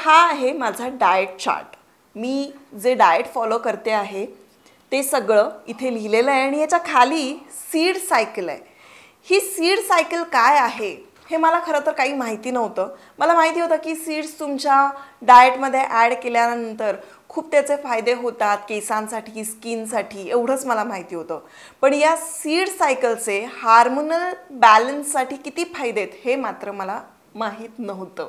हा आहे माझा डाएट चार्ट। मी जे डाएट फॉलो करते आहे ते सगळं इथे लिहिलेलं आहे आणि याच्या खाली सीड सायकल आहे। ही सीड सायकल काय आहे हे मला खरं तर काही माहिती नव्हतं। मला माहिती होतं की सीड्स तुमच्या डाएटमध्ये ॲड केल्यानंतर खूप त्याचे फायदे होतात, केसांसाठी, स्किनसाठी, एवढंच मला माहिती होतं। पण या सीड सायकलचे हार्मोनल बॅलन्ससाठी किती फायदे आहेत हे मात्र मला माहीत नव्हतं।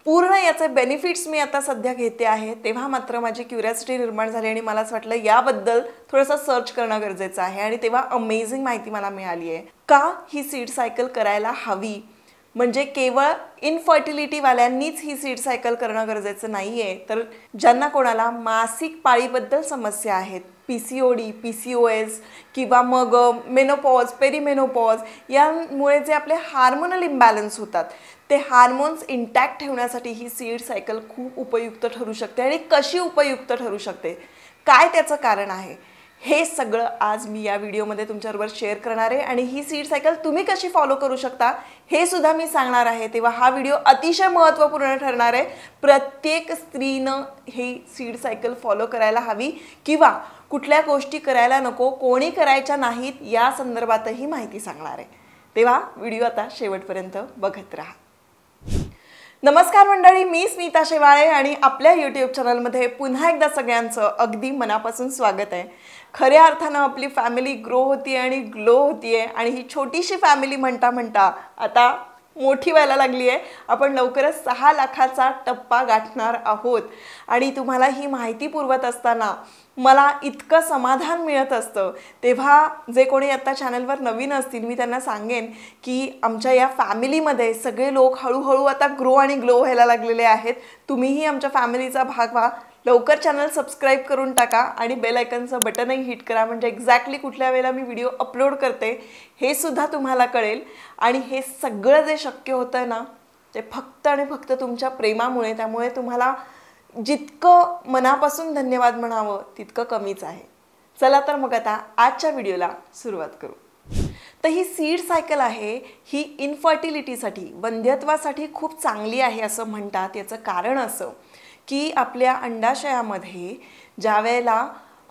पूर्ण याचे बेनिफिट्स मी आता सध्या घेते आहे, तेव्हा मात्र माझी क्युरिओसिटी निर्माण झाली आणि मला असं वाटलं याबद्दल थोडंसं सर्च करणं गरजेचं आहे आणि तेव्हा अमेझिंग माहिती मला मिळाली आहे। का ही सीड सायकल करायला हवी, म्हणजे केवळ इनफर्टिलिटीवाल्यांनीच ही सीड सायकल करणं गरजेचं नाही आहे, तर ज्यांना कोणाला मासिक पाळीबद्दल समस्या आहेत, PCOD, PCOS किंवा मग मेनोपॉज, पेरीमेनोपॉज यामुळे जे आपले हार्मोनल इम्बॅलन्स होतात ते हार्मोन्स इंटॅक्ट ठेवण्यासाठी ही सीड सायकल खूप उपयुक्त ठरू शकते। आणि कशी उपयुक्त ठरू शकते, काय त्याचं कारण आहे, हे सगळं आज मी या व्हिडिओमध्ये तुमच्याबरोबर शेअर करणार आहे। आणि ही सीड सायकल तुम्ही कशी फॉलो करू शकता हे सुद्धा मी सांगणार आहे, तेव्हा हा व्हिडिओ अतिशय महत्त्वपूर्ण ठरणार आहे। प्रत्येक स्त्रीनं ही सीड सायकल फॉलो करायला हवी किंवा कुठल्या गोष्टी करायला नको, कोणी करायच्या नाहीत, या संदर्भातही माहिती सांगणार आहे। तेव्हा व्हिडिओ आता शेवटपर्यंत बघत राहा। नमस्कार मंडळी, मी स्मिता शेवाळे आणि आपल्या यूट्यूब चॅनलमध्ये पुन्हा एकदा सगळ्यांचं अगदी मनापासून स्वागत आहे। खऱ्या अर्थानं आपली फॅमिली ग्रो होती आणि ग्लो होती आहे आणि ही छोटीशी फॅमिली म्हणता म्हणता आता मोठी व्हायला लागली आहे। आपण लवकरच 6 लाखाचा टप्पा गाठणार आहोत आणि तुम्हाला ही माहिती पुरवत असताना मला इतकं समाधान मिळत असतं। तेव्हा जे कोणी आता चॅनलवर नवीन असतील मी त्यांना सांगेन की आमच्या या फॅमिलीमध्ये सगळे लोक हळूहळू आता ग्रो आणि ग्लो व्हायला लागलेले आहेत। तुम्हीही आमच्या फॅमिलीचा भाग व्हा। लवकर चॅनल सबस्क्राईब करून टाका आणि बेल आयकनचं बटनही हिट करा, म्हणजे एक्झॅक्टली कुठल्या वेळेला मी व्हिडिओ अपलोड करते हे सुद्धा तुम्हाला कळेल। आणि हे सगळं जे शक्य होतं ना ते फक्त आणि फक्त तुमच्या प्रेमामुळे, त्यामुळे तुम्हाला जितकं मनापासून धन्यवाद म्हणावं तितकं कमीच आहे। चला तर मग आता आजच्या व्हिडिओला सुरुवात करू। तर ही सीड सायकल आहे ही इनफर्टिलिटीसाठी, वंध्यत्वासाठी खूप चांगली आहे असं म्हणतात। याचं कारण असं की आपल्या अंडाशयामध्ये ज्या वेळेला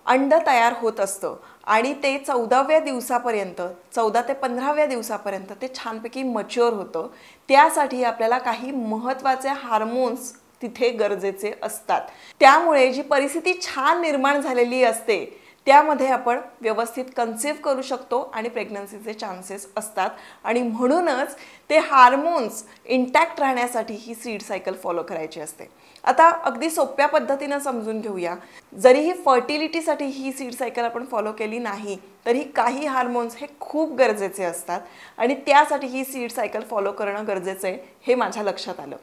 अंड तयार होत असतं आणि ते 14व्या दिवसापर्यंत, 14 ते 15व्या दिवसापर्यंत ते छानपैकी मच्युअर होतं, त्यासाठी आपल्याला काही महत्त्वाचे हार्मोन्स तिथे गरजेचे असतात। त्यामुळे जी परिस्थिती छान निर्माण झालेली असते त्यामध्ये आपण व्यवस्थित कन्सीव्ह करू शकतो आणि प्रेग्नन्सीचे चान्सेस असतात। आणि म्हणूनच ते हार्मोन्स इंटॅक्ट राहण्यासाठी ही सीड सायकल फॉलो करायची असते। आता अगदी सोप्या पद्धतीनं समजून घेऊया। जरीही फर्टिलिटीसाठी ही सीड सायकल आपण फॉलो केली नाही तरी काही हार्मोन्स हे खूप गरजेचे असतात आणि त्यासाठी ही सीड सायकल फॉलो करणं गरजेचं आहे हे माझ्या लक्षात आलं।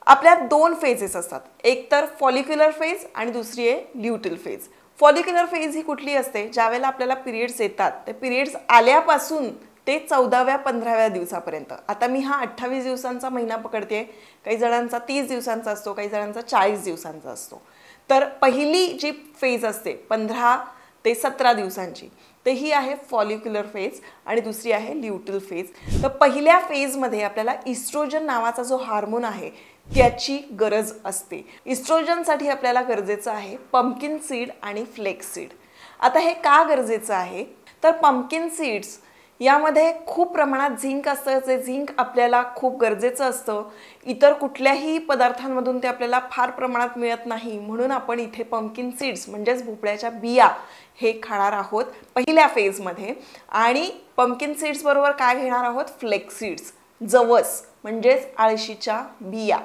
आपल्या 2 फेजेस असतात, एक तर फॉलिक्युलर फेज आणि दुसरी आहे ल्युटिल फेज। फॉलिक्युलर फेज ही कुठली असते, ज्यावेळेला आपल्याला पिरियड्स येतात, ते पिरियड्स आल्यापासून ते 14व्या 15व्या दिवसापर्यंत। आता मी हा 28 दिवसांचा महिना पकडते, काही जणांचा 30 दिवसांचा असतो, काही जणांचा 40 दिवसांचा असतो। तर पहिली जी फेज असते 15 ते 17 दिवसांची, तर ही आहे फॉलिक्युलर फेज आणि दुसरी आहे ल्युटिल फेज। तर पहिल्या फेजमध्ये आपल्याला इस्ट्रोजन नावाचा जो हार्मोन आहे त्याची गरज असते। इस्ट्रोजनसाठी आपल्याला गरजेचं आहे पंपकिन सीड आणि फ्लेक्स सीड। आता हे का गरजेचं आहे, तर पंपकिन सीड्स यामध्ये खूप प्रमाणात झिंक असतं, जे झिंक आपल्याला खूप गरजेचं असतं। इतर कुठल्याही पदार्थांमधून ते आपल्याला फार प्रमाणात मिळत नाही, म्हणून आपण इथे पंपकिन सीड्स म्हणजेच भोपळ्याच्या बिया हे खाणार आहोत पहिल्या फेजमध्ये। आणि पंपकिन सीड्स बरोबर काय घेणार आहोत, फ्लेक्स सीड्स, जवस म्हणजेच आळशीच्या बिया।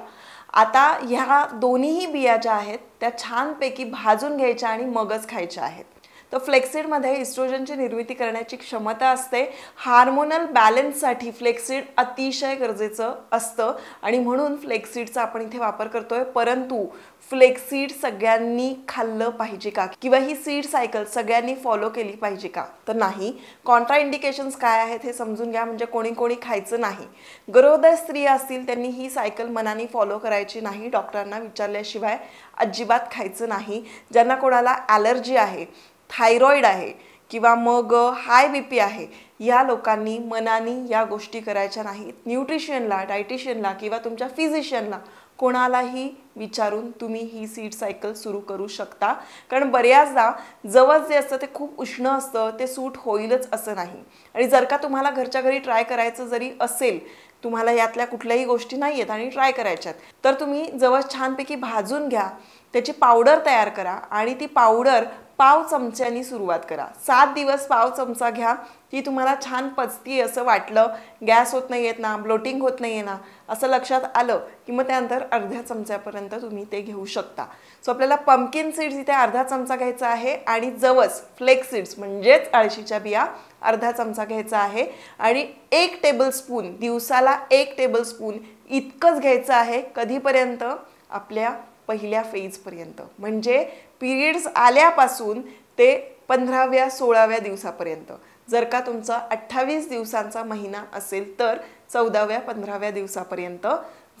आता ह्या दोन्हीही बिया ज्या आहेत त्या छानपैकी भाजून घ्यायच्या आणि मगच खायच्या आहेत। तर फ्लेक्सीडमध्ये इस्ट्रोजनची निर्मिती करण्याची क्षमता असते। हार्मोनल बॅलन्ससाठी फ्लेक्सीड अतिशय गरजेचं असतं आणि म्हणून फ्लेक्सीडचा आपण इथे वापर करतोय। परंतु फ्लेक्सीड सगळ्यांनी खाल्लं पाहिजे का, किंवा ही सीड सायकल सगळ्यांनी फॉलो केली पाहिजे का, तर नाही। कॉन्ट्रा इंडिकेशन्स काय आहेत हे समजून घ्या, म्हणजे कोणी कोणी खायचं नाही। गरोदर स्त्रिया असतील त्यांनी ही सायकल मनाने फॉलो करायची नाही, डॉक्टरांना विचारल्याशिवाय अजिबात खायचं नाही। ज्यांना कोणाला ॲलर्जी आहे, थायरॉइड आहे किंवा मग हाय BP आहे, या लोकांनी मनाने या गोष्टी करायच्या नाहीत। न्यूट्रिशनला, डायटिशियनला किंवा तुमच्या फिजिशियनला कोणालाही विचारून तुम्ही ही सीड सायकल सुरू करू शकता. कारण बऱ्याचदा जवस जे असतं ते खूप उष्ण असतं, ते सूट होईलच असं नाही. आणि जर का तुम्हाला घरच्या घरी ट्राय करायचं जरी असेल, तुम्हाला यातल्या कुठल्याही गोष्टी नाही आहेत आणि ट्राय करायच्यात, तर तुम्ही जवस छानपैकी भाजून घ्या, त्याची पावडर तयार करा आणि ती पावडर पाव चमच्यानी सुरुवात करा. 7 दिवस पाव चमचा घ्या. ती तुम्हाला छान पचती असं वाटलं, गॅस होत नाही आहेत ना, ब्लोटिंग होत नाही आहे ना, असं लक्षात आलं की मग त्यानंतर अर्ध्या चमच्यापर्यंत तुम्ही ते घेऊ शकता. सो आपल्याला पंपकिन सीड्स इथे अर्धा चमचा घ्यायचा आहे आणि जवस फ्लेक्स सीड्स म्हणजेच अळशीच्या बिया अर्धा चमचा घ्यायचा आहे आणि 1 टेबलस्पून, दिवसाला 1 टेबलस्पून इतकंच घ्यायचं आहे. कधीपर्यंत? आपल्या पहिल्या फेजपर्यंत, म्हणजे पिरियड्स आल्यापासून ते 15व्या 16व्या दिवसापर्यंत. जर का तुमचा 28 दिवसांचा महिना असेल तर 14व्या 15व्या दिवसापर्यंत,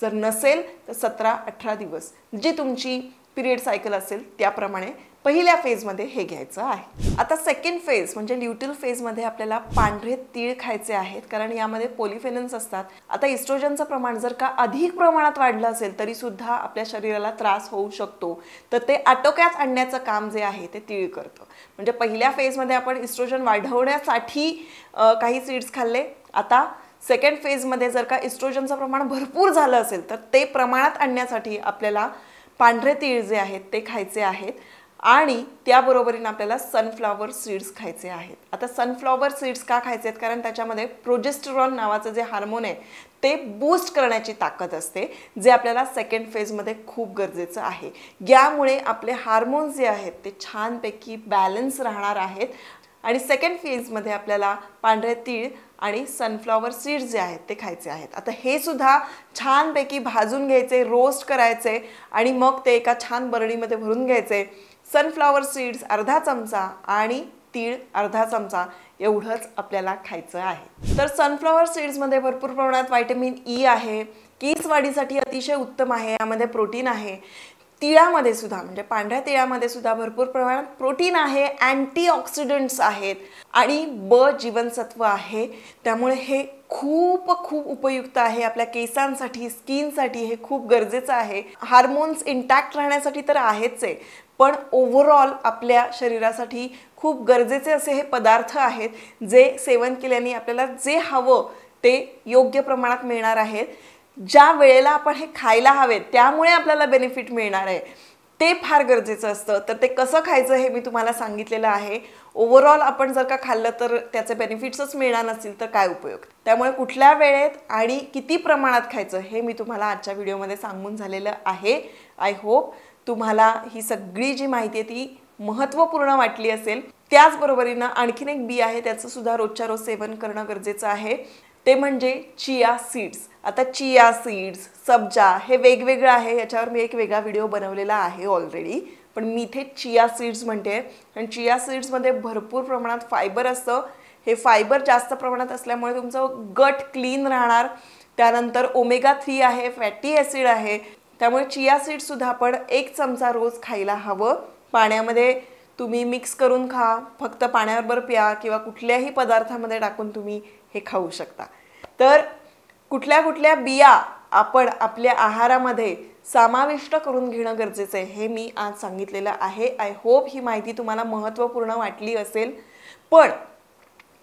जर नसेल तर 17-18 दिवस, जी तुमची पिरियड सायकल असेल त्याप्रमाणे पहिल्या फेजमध्ये हे घ्यायचं आहे. आता सेकंड फेज म्हणजे ल्युटिल फेजमध्ये आपल्याला पांढरे तीळ खायचे आहेत, कारण यामध्ये पॉलिफेनॉल्स असतात. आता इस्ट्रोजनचं प्रमाण जर का अधिक प्रमाणात वाढलं असेल तरी सुद्धा आपल्या शरीराला त्रास होऊ शकतो, तर ते आटोक्यात आणण्याचं काम जे आहे ते तीळ करतं. म्हणजे पहिल्या फेजमध्ये आपण इस्ट्रोजन वाढवण्यासाठी काही सीड्स खाल्ले. आता सेकंड फेजमध्ये जर का इस्ट्रोजनचं प्रमाण भरपूर झालं असेल तर ते प्रमाणात आणण्यासाठी आपल्याला पांढरे तीळ जे आहेत ते खायचे आहेत आणि त्याबरोबरीने आपल्याला सनफ्लॉवर सीड्स खायचे आहेत. आता सनफ्लॉवर सीड्स का खायचे आहेत? कारण त्याच्यामध्ये प्रोजेस्टेरॉन नावाचं जे हार्मोन आहे ते बूस्ट करण्याची ताकद असते, जे आपल्याला सेकंड फेजमध्ये खूप गरजेचं आहे. यामुळे आपले हार्मोन्स जे आहेत ते छानपैकी बॅलन्स राहणार आहेत आणि सेकंड फेजमध्ये आपल्याला पांढरे तीळ आणि सनफ्लॉवर सीड्स जे आहेत ते खायचे आहेत. आता हे सुद्धा छानपैकी भाजून घ्यायचे, रोस्ट करायचे आणि मग ते एका छान बरणीमध्ये भरून घ्यायचे. सनफ्लॉवर सीड्स अर्धा चमचा आणि तीळ अर्धा चमचा एवढंच आपल्याला खायचं आहे. तर सनफ्लॉवर सीड्समध्ये भरपूर प्रमाणात व्हिटॅमिन ई आहे, केस वाढीसाठी अतिशय उत्तम आहे, यामध्ये प्रोटीन आहे. तिळामध्ये सुद्धा म्हणजे पांढऱ्या तिळामध्ये सुद्धा भरपूर प्रमाणात प्रोटीन आहे, अँटीऑक्सिडंट्स आहेत आणि ब जीवनसत्व आहे. त्यामुळे हे खूप खूप उपयुक्त आहे आपल्या केसांसाठी, स्किनसाठी. हे खूप गरजेचं आहे. हार्मोन्स इंटॅक्ट राहण्यासाठी तर आहेच आहे, पण ओव्हरऑल आपल्या शरीरासाठी खूप गरजेचे असे हे पदार्थ आहेत, जे सेवन केल्याने आपल्याला जे हवं ते योग्य प्रमाणात मिळणार आहेत. ज्या वेळेला आपण हे खायला हवेत त्यामुळे आपल्याला बेनिफिट मिळणार आहे, ते फार गरजेचं असतं. तर ते कसं खायचं हे मी तुम्हाला सांगितलेलं आहे. ओव्हरऑल आपण जर का खाल्लं तर त्याचे बेनिफिट्सच मिळणार नसतील तर काय उपयोग. त्यामुळे कुठल्या वेळेत आणि किती प्रमाणात खायचं हे मी तुम्हाला आजच्या व्हिडिओमध्ये सांगून झालेलं आहे. आय होप तुम्हाला ही सगळी जी माहिती आहे ती महत्त्वपूर्ण वाटली असेल. त्याचबरोबरीनं आणखीन एक बी आहे, त्याचं सुद्धा रोजच्या रोज सेवन करणं गरजेचं आहे, ते म्हणजे चिया सीड्स. आता चिया सीड्स, सब्जा हे वेगवेगळं आहे, याच्यावर मी एक वेगळा व्हिडिओ बनवलेला आहे ऑलरेडी, पण मी इथे चिया सीड्स म्हणते. आणि चिया सीड्समध्ये भरपूर प्रमाणात फायबर असतं. हे फायबर जास्त प्रमाणात असल्यामुळे तुमचं गट क्लीन राहणार. त्यानंतर ओमेगा 3 आहे, फॅटी ॲसिड आहे. त्यामुळे चिया सीड्ससुद्धा आपण 1 चमचा रोज खायला हवं. पाण्यामध्ये तुम्ही मिक्स करून खा, फक्त पाण्याबरोबर प्या किंवा कुठल्याही पदार्थामध्ये टाकून तुम्ही हे खाऊ शकता. तर कुठल्या कुठल्या बिया आपण आपल्या आहारामध्ये समाविष्ट करून घेणं गरजेचं आहे हे मी आज सांगितलेलं आहे. आय होप ही माहिती तुम्हाला महत्त्वपूर्ण वाटली असेल. पण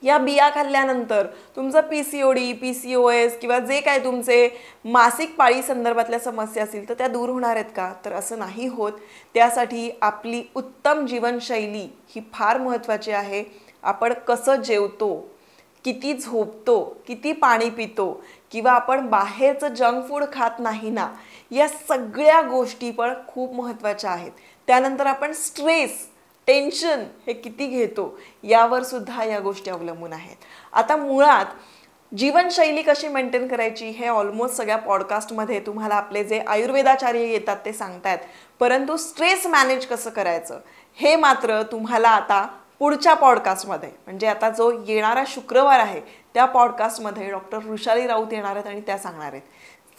या बिया खाल्ल्यानंतर तुमचं PCOD, PCOS किंवा जे काय तुमचे मासिक पाळी संदर्भातल्या समस्या असतील तर त्या दूर होणार आहेत का? तर असं नाही होत. त्यासाठी आपली उत्तम जीवनशैली ही फार महत्त्वाची आहे. आपण कसं जेवतो, किती झोपतो, किती पाणी पितो किंवा आपण बाहेरचं जंक फूड खात नाही ना, या सगळ्या गोष्टी पण खूप महत्त्वाच्या आहेत. त्यानंतर आपण स्ट्रेस, टेन्शन हे किती घेतो यावर सुद्धा या गोष्टी अवलंबून आहेत. आता मुळात जीवनशैली कशी मेंटेन करायची हे ऑलमोस्ट सगळ्या पॉडकास्टमध्ये तुम्हाला आपले जे आयुर्वेदाचार्य येतात ते सांगतात, परंतु स्ट्रेस मॅनेज कसं करायचं हे मात्र तुम्हाला आता पुढच्या पॉडकास्टमध्ये, म्हणजे आता जो येणारा शुक्रवार आहे त्या पॉडकास्टमध्ये डॉक्टर वृषाली राऊत येणार आहेत आणि त्या सांगणार आहेत.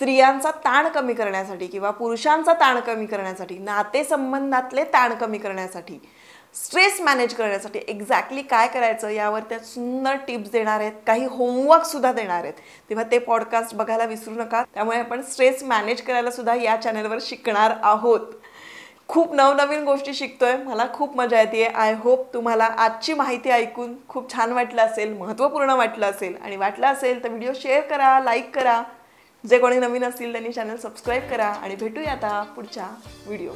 स्त्रियांचा ताण कमी करण्यासाठी किंवा पुरुषांचा ताण कमी करण्यासाठी, नातेसंबंधातले ताण कमी करण्यासाठी स्ट्रेस मॅनेज करण्यासाठी एक्झॅक्टली काय करायचं यावर त्या सुंदर टिप्स देणार आहेत, काही होमवर्कसुद्धा देणार आहेत. तेव्हा ते पॉडकास्ट बघायला विसरू नका. त्यामुळे आपण स्ट्रेस मॅनेज करायला सुद्धा या चॅनलवर शिकणार आहोत. खूप नवनवीन गोष्टी शिकतोय, मला खूप मजा येते. आय होप तुम्हाला आजची माहिती ऐकून खूप छान वाटलं असेल, महत्त्वपूर्ण वाटलं असेल. आणि वाटलं असेल तर व्हिडिओ शेअर करा, लाईक करा. जे कोणी नवीन असतील त्यांनी चॅनल सबस्क्राईब करा. आणि भेटूया आता पुढच्या व्हिडिओ.